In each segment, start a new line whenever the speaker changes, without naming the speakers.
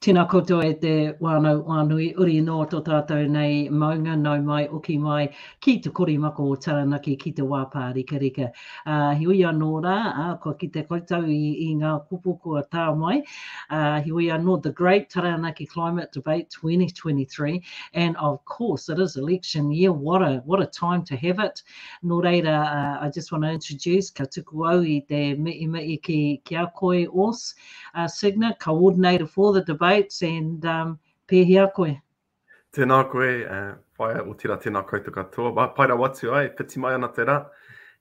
Tēnā koutou e te wānau wānui uri no tō tātou nei maunga nau mai oki mai ki te korimako o Taranaki ki te wāpā rika rika. Hioi anō rā, ko ki te koutou i ngā kupu kua tā mai. Hioi anō the Great Taranaki Climate Debate 2023. And of course, it is election year. What a time to have it. Nō reira, I just want to introduce ka tuku au I te mei ki a koe Urs Signer, co-ordinator for the debate. And pēhia koe.
Tēnā koe, whaia o tira tēnā koutou katoa. Paira watu ai, piti mai ana te rā.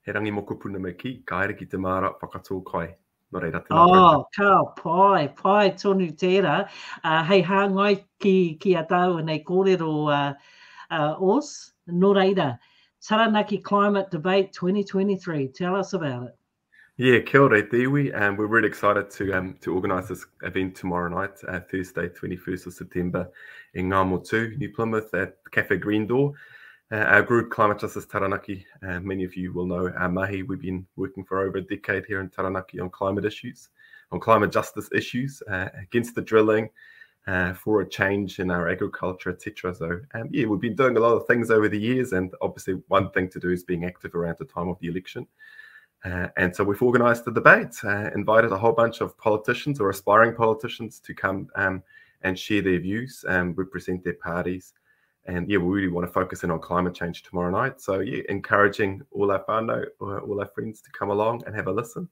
He rangi moko puna me ki, ka haere ki te māra whakatō kai. Nō reira, tēnā koutou.
Ka pai tonu tērā. Hei hāngai ki a tau nei kōrero Urs. Nō reira, Taranaki Climate Debate 2023. Tell us about it.
Yeah, kia ora te iwi. We're really excited to organise this event tomorrow night, Thursday, 21st of September, in Ngā Motu, New Plymouth, at Cafe Green Door. Our group, Climate Justice Taranaki, many of you will know our mahi. We've been working for over a decade here in Taranaki on climate issues, on climate justice issues, against the drilling, for a change in our agriculture, etc. So, yeah, we've been doing a lot of things over the years, and obviously one thing to do is being active around the time of the election. And so we've organised the debate, invited a whole bunch of politicians or aspiring politicians to come and share their views, represent their parties. And yeah, we really want to focus in on climate change tomorrow night. So yeah, encouraging all our whānau, all our friends to come along and have a listen.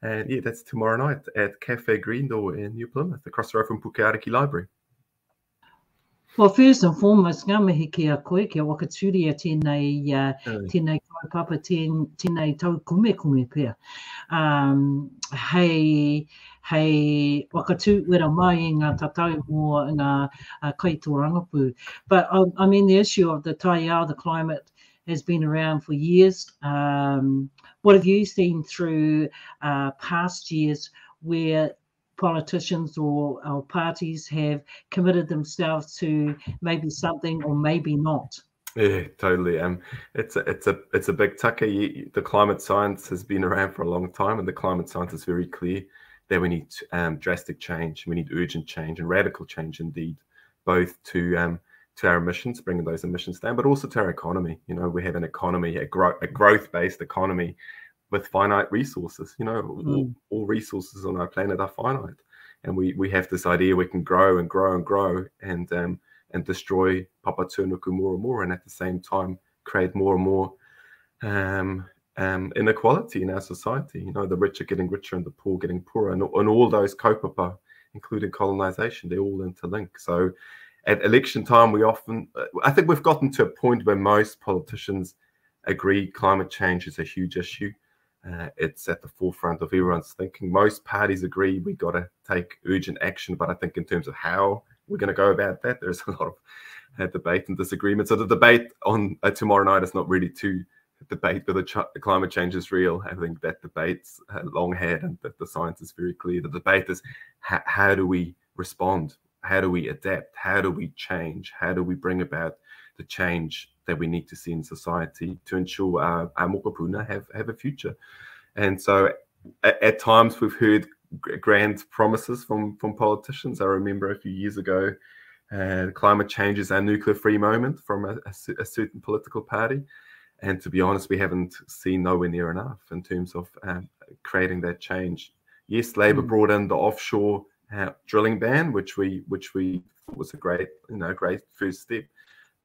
And yeah, that's tomorrow night at Cafe Green Door in New Plymouth, across the road from Pukeariki Library.
Well, first and foremost, ngā mihi ki a koe, kia wakatūria tēnei kaupapa, tēnei tau kume pia. Hei wakatū wera mai I ngā tatau mō ngā kaitorangapu. But I mean, the issue of the taiao, the climate, has been around for years. What have you seen through past years where politicians or parties have committed themselves to maybe something or maybe not?
Yeah, totally. It's a big take. The climate science has been around for a long time, and the climate science is very clear that we need drastic change. We need urgent change and radical change indeed, both to our emissions, bringing those emissions down, but also to our economy. You know, we have an economy, a growth-based economy with finite resources. You know, all resources on our planet are finite, and we have this idea we can grow and grow and grow and destroy papatūnuku more and more, and at the same time create more and more inequality in our society. You know, the rich are getting richer and the poor getting poorer, and all those kaupapa, including colonization, they're all interlinked. So at election time, I think we've gotten to a point where most politicians agree climate change is a huge issue. It's at the forefront of everyone's thinking. Most parties agree we got to take urgent action, but I think in terms of how we're going to go about that, there's a lot of debate and disagreement. So the debate on tomorrow night is not really to debate whether climate change is real. I think that debate's long had, and that the science is very clear. The debate is how do we respond? How do we adapt? How do we change? How do we bring about the change that we need to see in society to ensure our mokopuna have a future? And so at times we've heard grand promises from politicians. I remember a few years ago, climate change is our nuclear-free moment from a certain political party. And to be honest, we haven't seen nowhere near enough in terms of creating that change. Yes, Labour brought in the offshore drilling ban, which we thought was a great first step.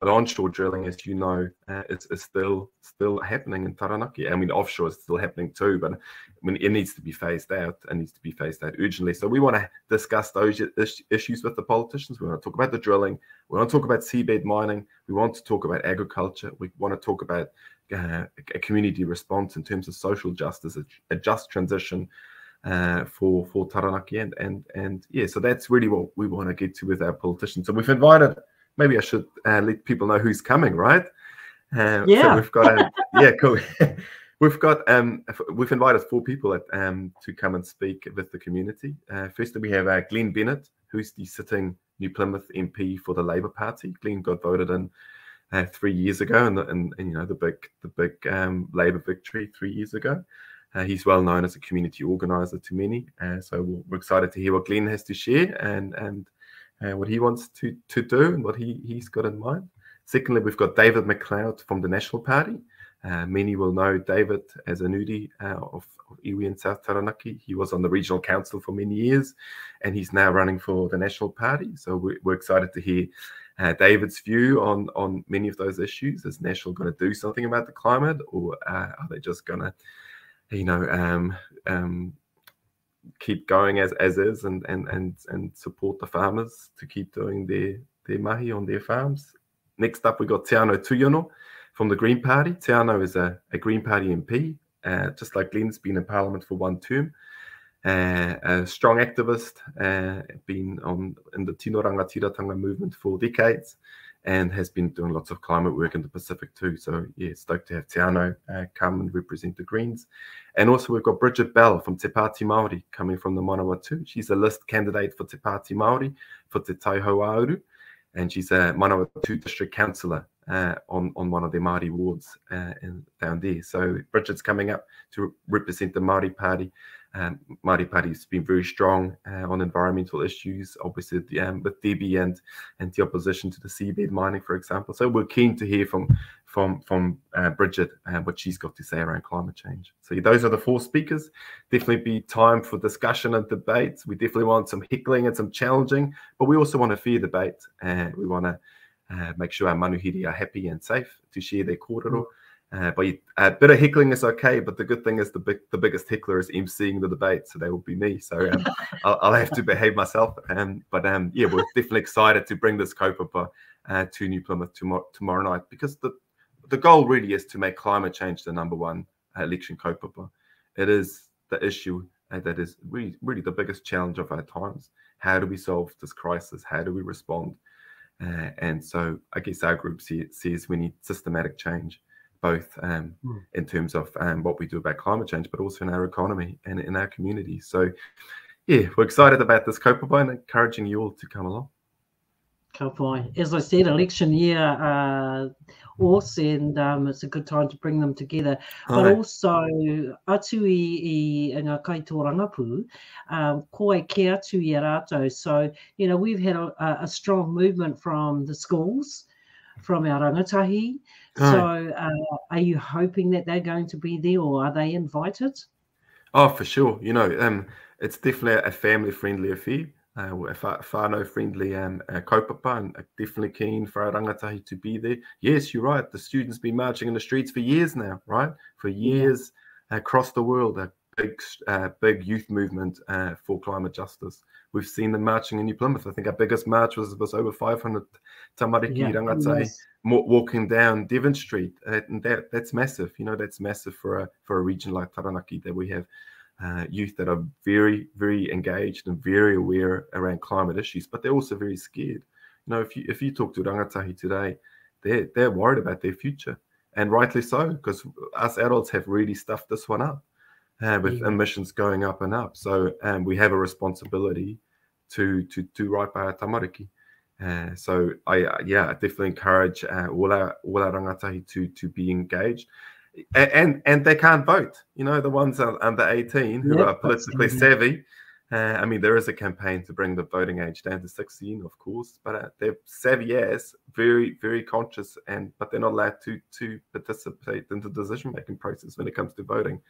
But onshore drilling, as you know, is still happening in Taranaki. I mean, offshore is still happening too, but I mean, it needs to be phased out. It needs to be phased out urgently. So we want to discuss those issues with the politicians. We want to talk about the drilling. We want to talk about seabed mining. We want to talk about agriculture. We want to talk about a community response in terms of social justice, a just transition for Taranaki. And yeah, so that's really what we want to get to with our politicians. So we've invited. Maybe I should let people know who's coming, right?
Yeah.
So we've got yeah, cool. We've invited 4 people to come and speak with the community. Firstly, we have Glenn Bennett, who's the sitting New Plymouth MP for the Labour Party. Glenn got voted in 3 years ago, and you know, the big Labour victory 3 years ago. He's well known as a community organiser to many, so we're excited to hear what Glenn has to share, and what he wants to do and what he's got in mind. Secondly, we've got David McLeod from the National Party. Many will know David as a nudi of iwi in South Taranaki. He was on the regional council for many years, and he's now running for the National Party. So we're excited to hear David's view on many of those issues. Is National going to do something about the climate, or are they just going to, keep going as is and support the farmers to keep doing their mahi on their farms? Next up, we got Te Ano Tuyono from the Green Party. Te Ano is a Green Party MP, just like Glenn's been in Parliament for one term. A strong activist, been in the Tino Rangatiratanga movement for decades, and has been doing lots of climate work in the Pacific too. So yeah, stoked to have Te Ano come and represent the Greens. And also we've got Bridget Bell from Te Pāti Māori coming from the Manawatu. She's a list candidate for Te Pāti Māori for Te Taihoauru, and she's a Manawatu district councillor on one of the Māori wards down there. So Bridget's coming up to represent the Māori Party. Māori Party's been very strong on environmental issues, obviously with Debbie and the opposition to the seabed mining, for example. So we're keen to hear from Bridget what she's got to say around climate change. So those are the 4 speakers. Definitely be time for discussion and debate. We definitely want some heckling and some challenging, but we also want a fair debate. We want to make sure our manuhiri are happy and safe to share their kōrero. But a bit of heckling is okay, but the good thing is the biggest heckler is emceeing the debate, so that will be me. So I'll have to behave myself. But yeah, we're definitely excited to bring this kaupapa to New Plymouth tomorrow night, because the goal really is to make climate change the #1 election kaupapa. It is the issue that is really the biggest challenge of our times. How do we solve this crisis? How do we respond? And so I guess our group says we need systematic change, both in terms of what we do about climate change, but also in our economy and in our communities. So yeah, we're excited about this kaupapa and encouraging you all to come along.
Ka pai. As I said, election year, Urs, and it's a good time to bring them together. But also, atu i ngā kaitorangapu, koe ke atu i a rātou. So, we've had a strong movement from the schools, from our rangatahi. So are you hoping that they're going to be there, or are they invited?
Oh, for sure. It's definitely a family-friendly affair. A whānau-friendly kaupapa, and definitely keen for our rangatahi to be there. Yes, you're right. The students been marching in the streets for years now, right? For years across the world, a big youth movement for climate justice. We've seen them marching in New Plymouth. I think our biggest march was over 500 tamariki rangatahi walking down Devon Street. And that's massive. That's massive for a region like Taranaki, that we have youth that are very, very engaged and very aware around climate issues, but they're also very scared. If you talk to rangatahi today, they're worried about their future, and rightly so, because us adults have really stuffed this one up with emissions going up and up. So we have a responsibility to do right by our tamariki. So I definitely encourage all our rangatahi to be engaged. And they can't vote. The ones under 18 who are politically savvy. I mean, there is a campaign to bring the voting age down to 16, of course, but they're savvy as, very, very conscious, but they're not allowed to participate in the decision-making process when it comes to voting.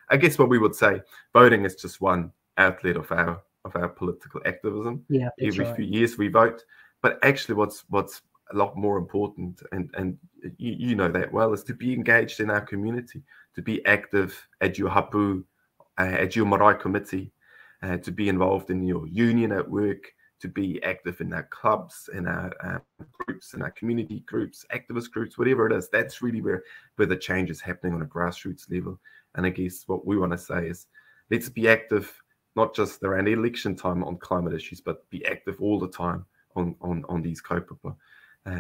I guess what we would say, voting is just one outlet of our political activism. Every few years we vote, but actually what's a lot more important, and you know that well, is to be engaged in our community, to be active at your hapu, at your marae committee, to be involved in your union at work, to be active in our clubs, in our groups, in our community groups, activist groups, whatever it is. That's really where the change is happening on a grassroots level. And I guess what we want to say is, let's be active, not just around election time on climate issues, but be active all the time on these kaupapa.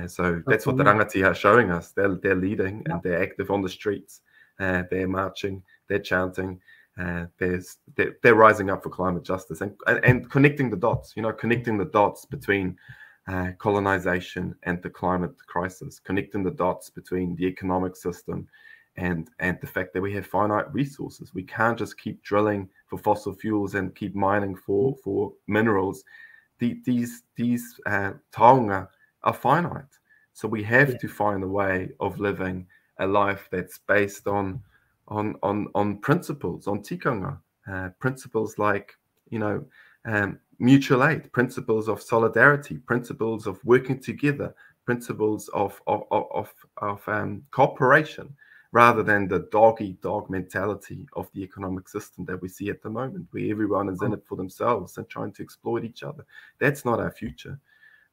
So that's what the rangatahi are showing us. They're leading and they're active on the streets. They're marching, they're chanting, they're rising up for climate justice and connecting the dots. Connecting the dots between colonization and the climate crisis, connecting the dots between the economic system and the fact that we have finite resources. We can't just keep drilling for fossil fuels and keep mining for minerals. these taonga are finite. So we have
Yeah.
to find a way of living a life that's based on principles, on tikanga, principles like, you know, mutual aid, principles of solidarity, principles of working together, principles of cooperation, rather than the dog-eat-dog mentality of the economic system that we see at the moment, where everyone is in it for themselves and trying to exploit each other. That's not our future.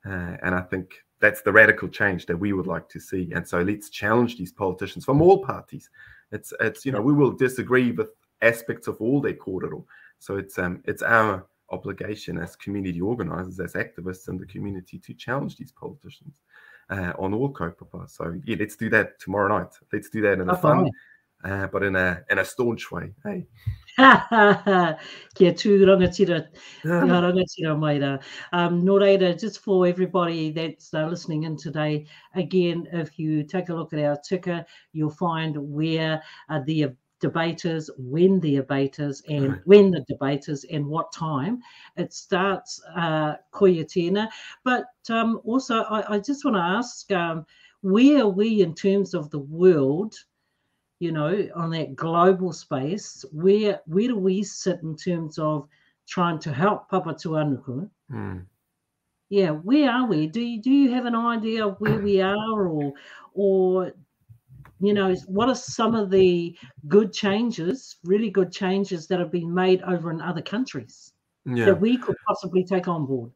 And I think that's the radical change that we would like to see. And so let's challenge these politicians from all parties. It's you know, we will disagree with aspects of all their kōrero. So it's our obligation as community organizers, as activists in the community, to challenge these politicians on all kaupapa. So yeah, let's do that tomorrow night. Let's do that in a fun, but in a staunch way. Hey.
Kia tū rangatira mai rā. Nō reira, just for everybody that's listening in today, again, if you take a look at our ticker, you'll find where the debaters, when the debaters, and when the debaters, and what time it starts. Koia tēnā. But also, I just want to ask, where are we in terms of the world? You know, on that global space, where do we sit in terms of trying to help Papatūānuku? Yeah, where are we? Do you have an idea of where we are, or you know, what are some of the good changes, really good changes that have been made over in other countries that we could possibly take on board?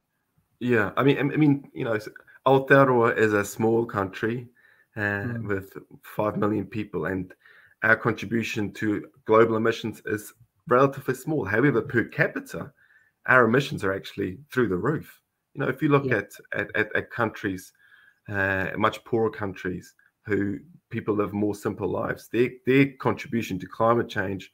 Yeah, I mean, you know, Aotearoa is a small country with 5 million people, and our contribution to global emissions is relatively small. However, per capita, our emissions are actually through the roof. You know, if you look at countries, much poorer countries, who people live more simple lives, their contribution to climate change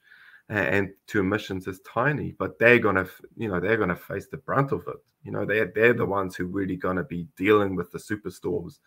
and to emissions is tiny, but they're gonna face the brunt of it. You know, they're the ones who really gonna be dealing with the superstorms.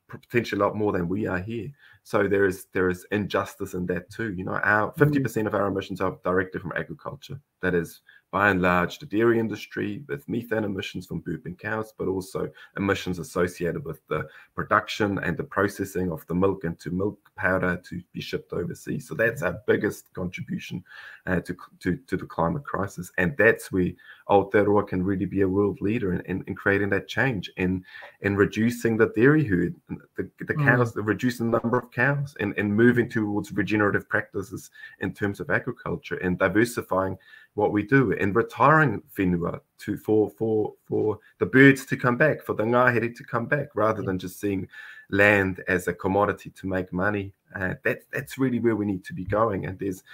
Potentially a lot more than we are here. So there is injustice in that too. You know, our 50% of our emissions are directly from agriculture. That is, by and large, the dairy industry, with methane emissions from burping cows, but also emissions associated with the production and the processing of the milk into milk powder to be shipped overseas. So that's our biggest contribution to the climate crisis. And that's where Aotearoa can really be a world leader in creating that change, in reducing the dairy herd, the cows, reducing the number of cows, and moving towards regenerative practices in terms of agriculture, and diversifying what we do, and retiring whenua for the birds to come back, for the ngahere to come back, rather than just seeing land as a commodity to make money. That's really where we need to be going. And there's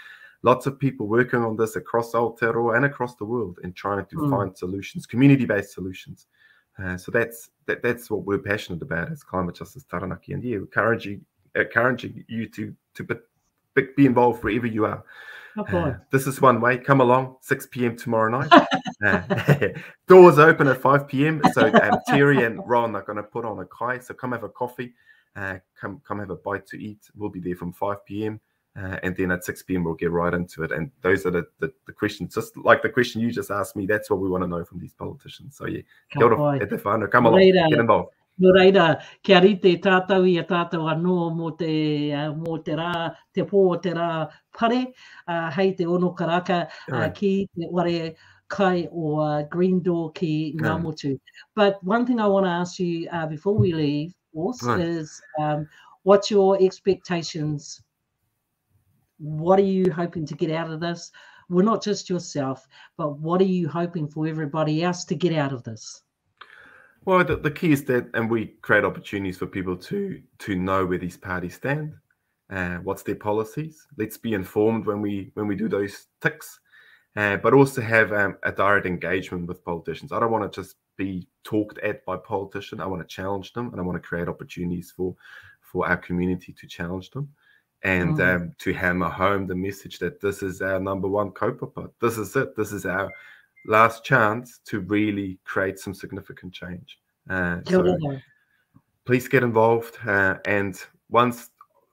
lots of people working on this across Aotearoa and across the world, and trying to find solutions, community-based solutions. So that's what we're passionate about as Climate Justice Taranaki, and encouraging you to be involved wherever you are. This is one way. Come along, 6 p.m. tomorrow night. Doors open at 5 p.m. So Terry and Ron are going to put on a kai. So come have a coffee. Come have a bite to eat. We'll be there from 5 p.m. And then at 6 p.m. we'll get right into it. And those are the questions, just like the question you just asked me. That's what we want to know from these politicians. So yeah, kia ora, e te whānau, come along, get involved.
No reira, kia rite tātou i a tātou anō mō te rā, te pō te rā pare, hei te ono karaka ki te ware kai o Green Door ki ngā motu. But one thing I want to ask you before we leave, Urs, is what's your expectations? What are you hoping to get out of this? Well, not just yourself, but what are you hoping for everybody else to get out of this?
Well, the key is that, and we create opportunities for people to know where these parties stand, what's their policies. Let's be informed when we do those ticks, but also have a direct engagement with politicians. I don't want to just be talked at by politicians. I want to challenge them, and I want to create opportunities for our community to challenge them, and to hammer home the message that this is our number one kaupapa. This is it. This is our last chance to really create some significant change. So please get involved. And once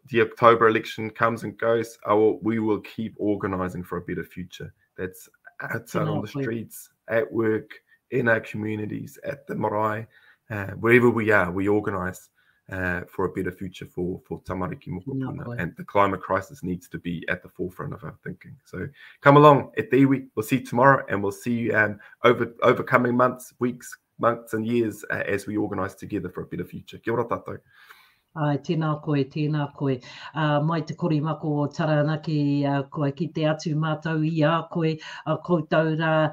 the October election comes and goes, we will keep organizing for a better future. That's outside on the streets, at work, in our communities, at the marae, wherever we are, we organise for a better future for tamariki mokopuna. And the climate crisis needs to be at the forefront of our thinking. So come along, e te iwi. We'll see you tomorrow, and we'll see you over coming months, weeks, months and years as we organise together for a better future. Kia ora tātou.
Ai, tēnā koe, tēnā koe. Mai te korimako o Taranaki, koe ki te atu mātou i a koe, koutou rā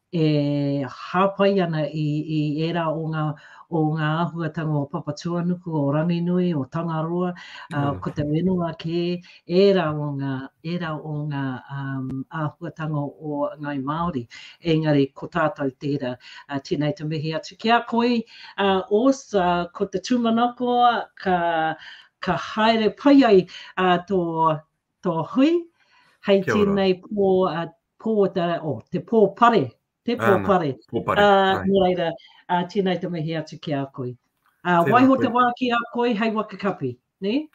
hāpai ana i era o ngā ahuatanga o Papatuanuku, o Ranginui, o Tangaroa, ko te wenua ke era o ngā ahuatanga o ngai Māori. Engari, ko tātou tērā, tēnei te mihi atu. Kia koe, Urs, ko te tūmanako, ka haere pai ai tō hui, hei tēnei te pōpare. Te pōpare. Nō reira, tēnei te mihi atu ki a koe. Waiho te wā ki a koe, hei wakakapi, ne?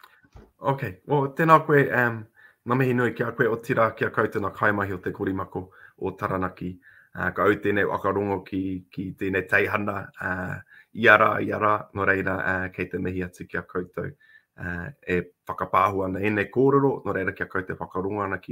Ok, well, tēnā koe, ngā mihi nui ki a koe o tira ki a koutou nā kaimahi o te korimako o Taranaki. Ka au tēnei wakarongo ki tēnei teihana, iara, nō reira, kei te mihi atu ki a koutou. E whakapāhu ana e nei kōrero, nō reira ki a koutou whakarongo ana ki